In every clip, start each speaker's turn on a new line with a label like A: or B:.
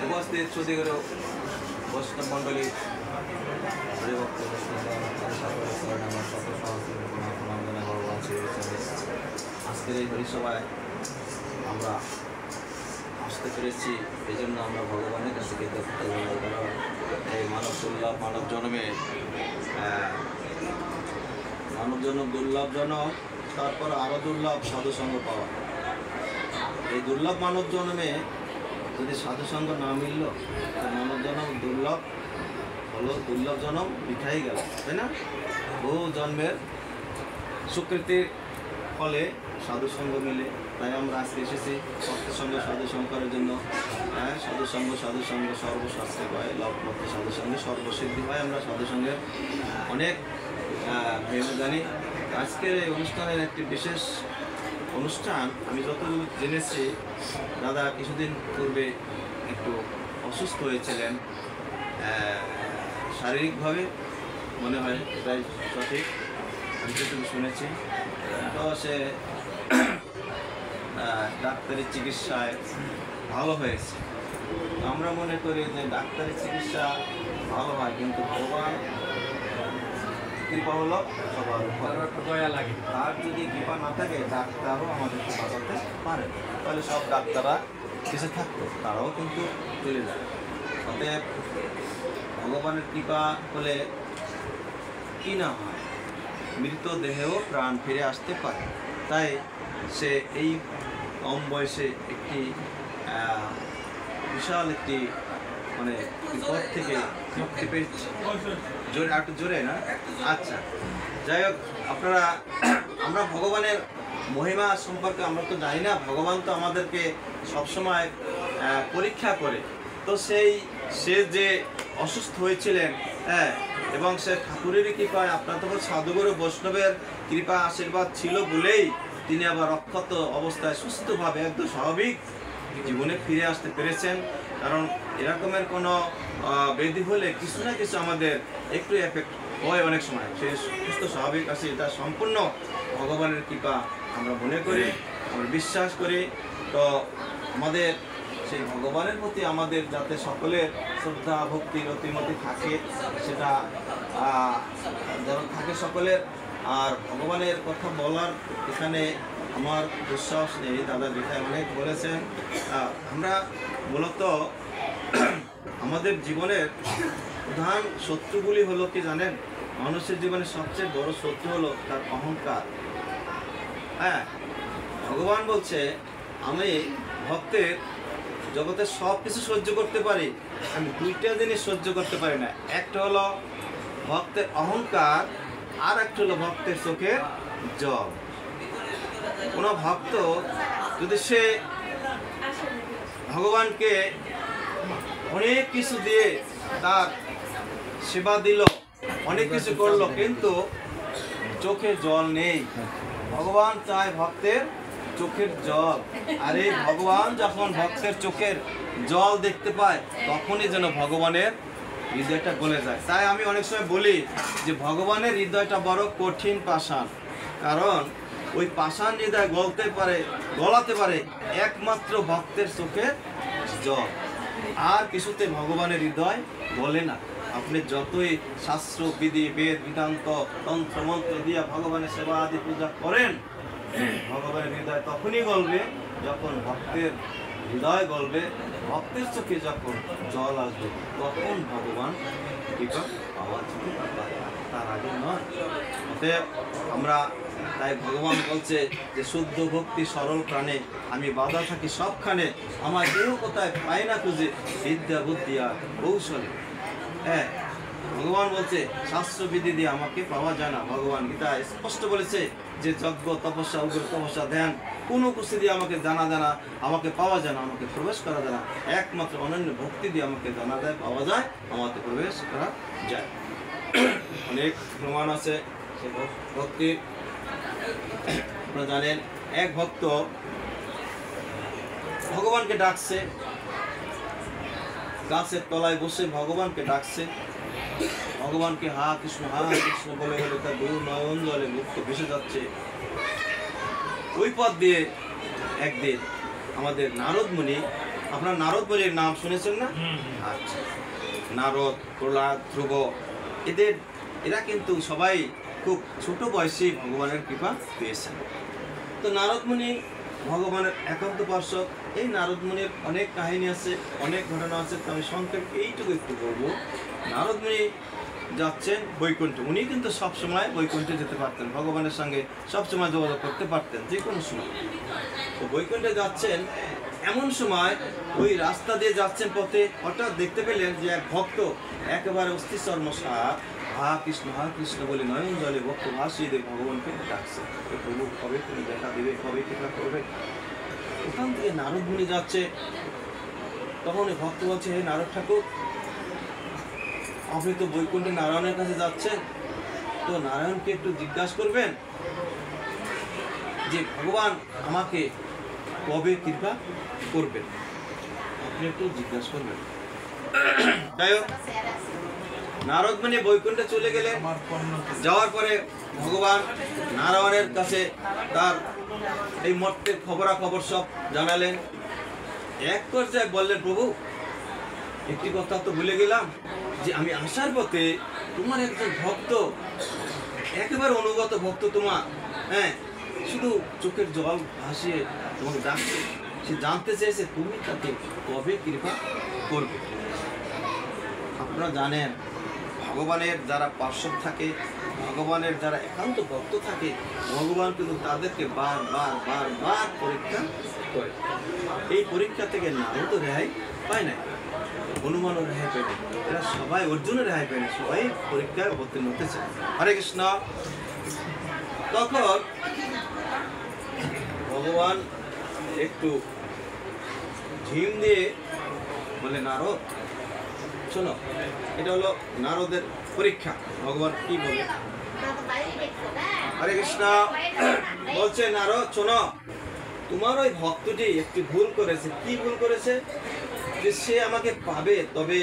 A: উপস্থিত সুদীগুরু বৈষ্ণব মণ্ডলী আজকের এই হরিসভায় আমরা আসতে পেরেছি, এই জন্য আমরা ভগবানের কাছে কৃতজ্ঞতা জানাই। কারণ এই মানব জন্মে মানব জন্ম দুর্লভজনক, তারপর আরও দুর্লভ সাধুসঙ্গ পাওয়া। এই দুর্লভ মানব জন্মে যদি সাধুসঙ্গ না মিলল, মানব জন্ম দুর্লভ হলো, দুর্লভ জন্ম মিঠাই গেল, তাই না? বহু জন্মের স্বীকৃতির ফলে সাধুসঙ্গ মিলে, তাই আমরা আজকে এসেছি সত্যসঙ্গ সাধুসঙ্গের জন্য। হ্যাঁ, সাধুসঙ্গ সর্বশাস্ত্রে হয়, লক্ষ্য সাধুসঙ্গে সর্বসিদ্ধি হয়। আমরা সাধুসঙ্গের অনেক ভেবে জানি। আজকের এই অনুষ্ঠানের একটি বিশেষ অনুষ্ঠান, আমি যতদূর জেনেছি, দাদা কিছুদিন পূর্বে একটু অসুস্থ হয়েছিলেন শারীরিকভাবে, মনে হয় এটাই সঠিক, আমি যেটুকু শুনেছি। তো সে ডাক্তারি চিকিৎসায় ভালো হয়েছে। আমরা মনে করি যে ডাক্তারি চিকিৎসা ভালো হয়, কিন্তু ভগবান কৃপা হলো সবার দয়া লাগে। তার যদি কৃপা না থাকে, ডাক্তারও আমাদেরকে বাঁচাতে পারে। তাহলে সব ডাক্তাররা বেঁচে থাকতো, তারাও কিন্তু চলে যায়। অতএব ভগবানের কৃপা হলে কি না হয়, মৃতদেহেও প্রাণ ফিরে আসতে পারে। তাই সে এই কম বয়সে একটি বিশাল একটি মানে বিপদ থেকে মুক্তি পেয়েছে। জোরে একটু জোরে না? আচ্ছা, যাই হোক, আমরা ভগবানের মহিমা সম্পর্কে আমরা তো জানি না। ভগবান তো আমাদেরকে সবসময় পরীক্ষা করে। তো সে যে অসুস্থ হয়েছিলেন, হ্যাঁ, এবং সে ঠাকুরেরই কৃপায়, আপনার তো সাধুগুরু বৈষ্ণবের কৃপা আশীর্বাদ ছিল বলেই তিনি আবার অক্ষত অবস্থায় সুস্থভাবে একদম স্বাভাবিক জীবনে ফিরে আসতে পেরেছেন। কারণ এরকমের কোনো ব্যাধি হলে কিছু না কিছু আমাদের একটু এফেক্ট হয় অনেক সময়, সে সুস্থ স্বাভাবিক আছে। এটা সম্পূর্ণ ভগবানের কৃপা আমরা মনে করি, আমরা বিশ্বাস করি। তো আমাদের সেই ভগবানের প্রতি আমাদের যাতে সকলের শ্রদ্ধা ভক্তি রতিমতি থাকে, সেটা যেন থাকে সকলের। আর ভগবানের কথা বলার এখানে আমার দুঃসাহস নেই, দাদা যেটাই অনেক বলেছেন। আমরা মূলত আমাদের জীবনের প্রধান শত্রুগুলি হলো কি জানেন? মানুষের জীবনে সবচেয়ে বড় শত্রু হলো তার অহংকার। হ্যাঁ, ভগবান বলছে, আমি ভক্তের জগতে সব কিছু সহ্য করতে পারি, আমি দুইটা জিনিস সহ্য করতে পারি না। একটা হলো ভক্তের অহংকার, আর একটা হলো ভক্তের চোখের জল। কোনো ভক্ত যদি সে ভগবানকে অনেক কিছু দিয়ে তার সেবা দিল, অনেক কিছু করলো, কিন্তু চোখে জল নেই, ভগবান চায় ভক্তের চোখের জল। আরে ভগবান যখন ভক্তের চোখের জল দেখতে পায়, তখনই যেন ভগবানের হৃদয়টা গলে যায়। তাই আমি অনেক সময় বলি যে ভগবানের হৃদয়টা বড় কঠিন পাষাণ, কারণ ওই পাষাণ হৃদয় গলাতে পারে একমাত্র ভক্তের চোখের জল। আর কিছুতে ভগবানের হৃদয় গলে না। আপনি যতই শাস্ত্র বিধি বেদ বেদান্ত তন্ত্র মন্ত্র দিয়ে ভগবানের সেবা আদি পূজা করেন, ভগবানের হৃদয় তখনই গলবে যখন ভক্তের হৃদয় গলবে, ভক্তের চোখে যখন জল আসবে, তখন ভগবান কৃপা পাওয়া যেতে পারে, তার আগে নয়। অতএব আমরা তাই ভগবান বলছে যে শুদ্ধ ভক্তি সরল প্রাণে আমি বাধা থাকি সবখানে, আমার কেউ কোথায় পাই না খুঁজে বিদ্যা বুদ্ধি আর কৌশলে। হ্যাঁ, ভগবান বলছে শাস্ত্রবিধি দিয়ে আমাকে পাওয়া যায় না। ভগবান গীতা স্পষ্ট বলেছে যে যজ্ঞ তপস্যা উগ্র তপস্যা ধ্যান কোনো কিছু দিয়ে আমাকে জানা আমাকে পাওয়া যায় না, আমাকে প্রবেশ করা যায় না। একমাত্র অনন্য ভক্তি দিয়ে আমাকে জানা যায়, পাওয়া যায়, আমাকে প্রবেশ করা যায়। অনেক প্রমাণ আছে সে ভক্তির। আপনারা জানেন, এক ভক্ত ভগবানকে ডাকছে, গাছের তলায় বসে ভগবানকে ডাকছে, ভগবানকে হা কৃষ্ণ বলে বলে তার দু নয়ন জলে মুক্ত ভেসে যাচ্ছে। ওই পথ দিয়ে একদিন আমাদের নারদ মুনি, আপনার নারদ মুনির নাম শুনেছেন না? আচ্ছা, নারদ, প্রহ্লাদ, ধ্রুব, এরা কিন্তু সবাই খুব ছোট বয়সে ভগবানের কৃপা পেয়েছেন। তো নারদ মুনি ভগবানের একান্ত পার্শ্বদ। এই নারদ মুনির অনেক কাহিনী আছে, অনেক ঘটনা আছে, তো আমি সংক্ষেপে এইটুকু একটু বলবো। নারদ মুনি যাচ্ছেন বৈকুণ্ঠে। উনি কিন্তু সবসময় বৈকুণ্ঠে যেতে পারতেন, ভগবানের সঙ্গে সবসময় যোগাযোগ করতে পারতেন যে কোনো সময়। তো বৈকুণ্ঠে যাচ্ছেন, এমন সময় ওই রাস্তা দিয়ে যাচ্ছেন, পথে হঠাৎ দেখতে পেলেন যে এক ভক্ত একেবারে অস্থিচর্মসার হা কৃষ্ণ বলে নয়ন জলে ভক্ত ভাসিয়ে দিয়ে ভগবানকে ডাকছে, প্রভু কবে তুমি দেখা দেবে, কবে কৃপা করবে। ওখান থেকে নারদ মুনি যাচ্ছে, তখন ওই ভক্ত বলছে, হে নারদ ঠাকুর, আপনি তো বৈকুণ্ঠে নারায়ণের কাছে যাচ্ছেন, তো নারায়ণকে একটু জিজ্ঞাসা করবেন যে ভগবান আমাকে কবে কৃপা করবেন, আপনি একটু জিজ্ঞাসা করবেন। তাই হোক, নারদ মুনি বৈকুণ্ঠে চলে গেলেন। যাওয়ার পরে ভগবান নারায়ণের কাছে তার এই মর্তের খবরাখবর সব জানালেন। এক পর্যায়ে বললেন, প্রভু একটি কথা তো ভুলে গেলাম, যে আমি আসার পথে তোমার একজন ভক্ত, একেবারে অনুগত ভক্ত তোমার, হ্যাঁ, শুধু চোখের জল ভাসিয়ে তোমাকে ডাকছে। সে জানতে চেয়েছে তুমি তাকে কবে কৃপা করবে। আপনারা জানেন, ভগবানের যারা পার্শ্বদ থাকে, ভগবানের যারা একান্ত ভক্ত থাকে, ভগবান কিন্তু তাদেরকে বার পরীক্ষা করে। এই পরীক্ষা থেকে নারদ রেহাই পায় না, হনুমানও রেহাই পায় না, এরা সবাই, অর্জুনের রেহাই পায় না, সবাই পরীক্ষায় অবতীর্ণ হতেছে। হরে কৃষ্ণ। তখন ভগবান একটু ঝিম দিয়ে বলে, নারদ শোনো, এটা হলো নারদের পরীক্ষা। ভগবান কি বলে? হরে কৃষ্ণ। বলছে, নারদ শোনো, তোমার ওই ভক্তটি একটি ভুল করেছে। কি ভুল করেছে? যে সে আমাকে পাবে, তবে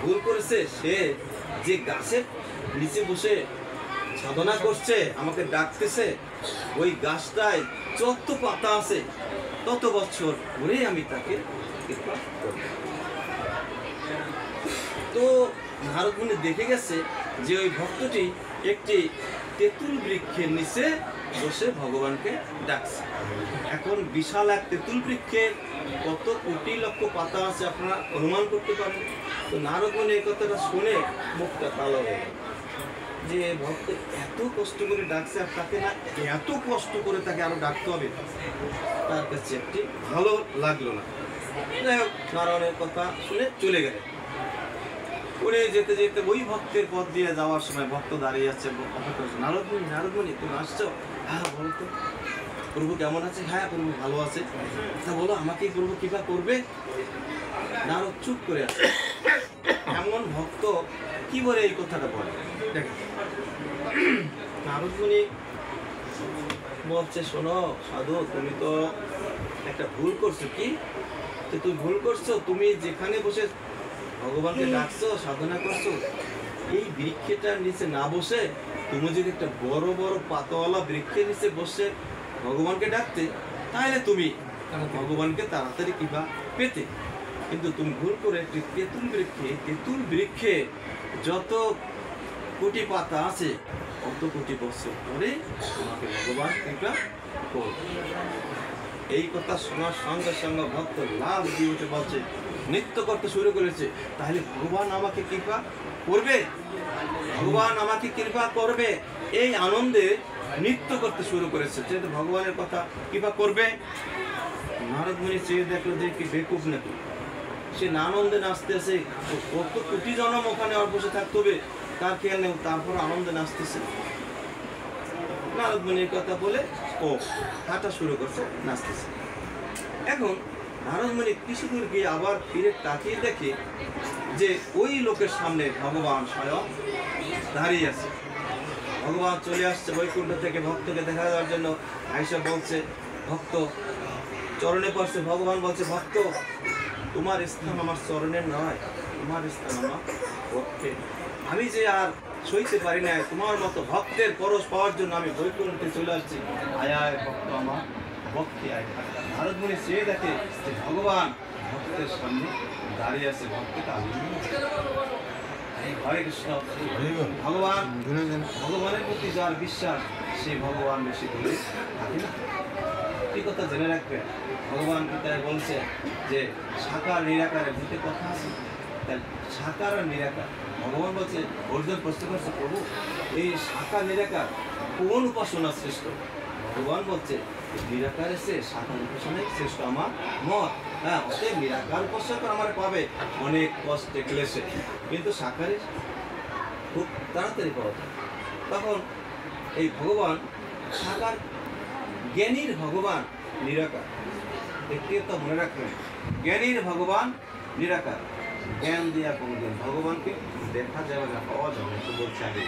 A: ভুল করেছে সে যে গাছের নিচে বসে সাধনা করছে, আমাকে ডাকতেছে, ওই গাছটায় যত পাতা আছে তত বছর ধরে আমি তাকে কৃপা করব। তো নারদ মুনি দেখে গেছে যে ওই ভক্তটি একটি তেঁতুল বৃক্ষের নিচে বসে ভগবানকে ডাকছে। এখন বিশাল এক তেঁতুল বৃক্ষে কত কোটি লক্ষ পাতা আছে আপনারা অনুমান করতে পারেন। তো নারদ মুনি এই কথাটা শুনে মুখটা কালো হয়ে গেল, যে ভক্ত এত কষ্ট করে ডাকছে, আর তাকে না এত কষ্ট করে তাকে আরো ডাকতে হবে, তার কাছে একটি ভালো লাগলো না। যাই হোক, নারায়ণের কথা শুনে চলে গেলেন। উনি যেতে যেতে ওই ভক্তের পথ দিয়ে যাওয়ার সময় ভক্ত দাঁড়িয়ে আছে, নারদ মুনি তুমি আসছো? হ্যাঁ বলো তো, প্রভু কেমন আছে? হ্যাঁ প্রভু ভালো আছে। তা বলো, আমাকে প্রভু কৃপা করবে? নারদ চুপ করে আছে। এমন ভক্ত কি বলে এই কথাটা বলে? দেখেন, নারদ মুনি বলছে, শোনো সাধু, তুমি তো একটা ভুল করছো। কি? তো তুমি ভুল করছো, তুমি যেখানে বসে ভগবানকে ডাকছো, সাধনা করছো, এই বৃক্ষটার নিচে না বসে তুমি যদি একটা বড় বড় পাতাওয়ালা বৃক্ষের নিচে বসে ভগবানকে ডাকতে, তাহলে তুমি ভগবানকে তাড়াতাড়ি কৃপা পেতে। কিন্তু তুমি ভুল করে একটি তেঁতুল বৃক্ষে যত কোটি পাতা আছে কত কোটি বছর পরে তোমাকে ভগবান কৃপা করবে। এই কথা শোনার সঙ্গে সঙ্গে ভক্ত লাভ দিয়ে উঠে বলছে, নৃত্য করতে শুরু করেছে, তাহলে ভগবান আমাকে কৃপা করবে, ভগবান আমাকে কৃপা করবে, এই আনন্দে নৃত্য করতে শুরু করেছে, যেহেতু ভগবানের কথা কৃপা করবে। নারদ মুনি চেয়ে দেখলো যে কি বেকুব নাকি, সে আনন্দে নাচতেছে, কত কোটি জনম ওখানে আর বসে থাকতে হবে তার খেয়াল নেই, তারপর আনন্দে নাচতেছে। নারদ মুনির কথা বলে ও হাঁটা শুরু করছে, নাচতেছে। এখন নারদ মুনি কিছু দূর গিয়ে আবার ফিরে তাকিয়ে দেখে যে ওই লোকের সামনে ভগবান স্বয়ং দাঁড়িয়ে আছে। ভগবান চলে আসছে বৈকুণ্ঠ থেকে ভক্তকে দেখা দেওয়ার জন্য। আয়েশা বলছে, ভক্ত চরণে পড়ছে। ভগবান বলছে, ভক্ত তোমার স্থান আমার চরণে নয়, তোমার স্থান আমার পক্ষে। আমি যে আর সইতে পারি না, তোমার মতো ভক্তের পরশ পাওয়ার জন্য আমি বৈকুণ্ঠে চলে আসছি। আয় আয় ভক্ত আমার, ভক্তি আয়। ভারতমণি চেয়ে দেখে যে ভগবান ভক্তের সামনে দাঁড়িয়ে আছে, ভক্তটা হরে কৃষ্ণ। ভগবানের প্রতি যার বিশ্বাস, সে ভগবান বেশি করে থাকে না। এই কথা জেনে রাখবে। ভগবান গীতায় বলছে যে সাকার নিরাকারে দুটো কথা আছে, তাই সাকার আর নিরাকার। ভগবান বলছে, অর্জুন প্রশ্ন করছে, প্রভু এই সাকার নিরাকার কোন উপাসনা শ্রেষ্ঠ? ভগবান বলছে নিরাকার এসে সাকার উপাসনাই শ্রেষ্ঠ আমার মত। হ্যাঁ, অতএব নিরাকার উপাসনা করে আমার পাবে অনেক কষ্টে ক্লেশে, কিন্তু সাকারে খুব তাড়াতাড়ি পাওয়া যায়। তখন এই ভগবান সাকার, জ্ঞানীর ভগবান নিরাকার। একটি তো মনে রাখবেন, জ্ঞানীর ভগবান নিরাকার। জ্ঞান দিয়া কোনদিন ভগবানকে দেখা যাবে না, পাওয়া যাবে, তো বলছে আগে।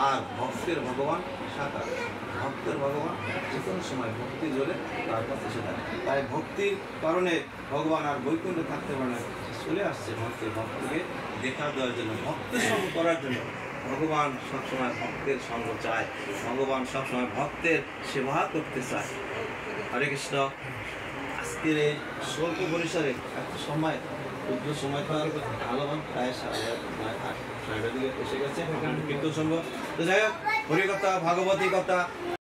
A: আর ভক্তের ভগবান সাকার। ভক্তের ভগবান যে কোনো সময় ভক্তি জোরে তার কাছে এসে থাকে। তাই ভক্তির কারণে ভগবান আর বৈকুণ্ঠে থাকতে পারে না, চলে আসছে ভক্তকে দেখা দেওয়ার জন্য, ভক্তের সঙ্গ করার জন্য। ভগবান সবসময় ভক্তের সঙ্গ চায়, ভগবান সবসময় ভক্তের সেবা করতে চায়। হরে কৃষ্ণ। আজকের এই স্বল্প পরিসরে একটা সময়, ক্ষুদ্র সময় তো আর আলোমান প্রায় 8:30 দিকে এসে গেছে কীর্তন সঙ্গ। তো যাই হোক, হরিকথা ভাগবতী কথা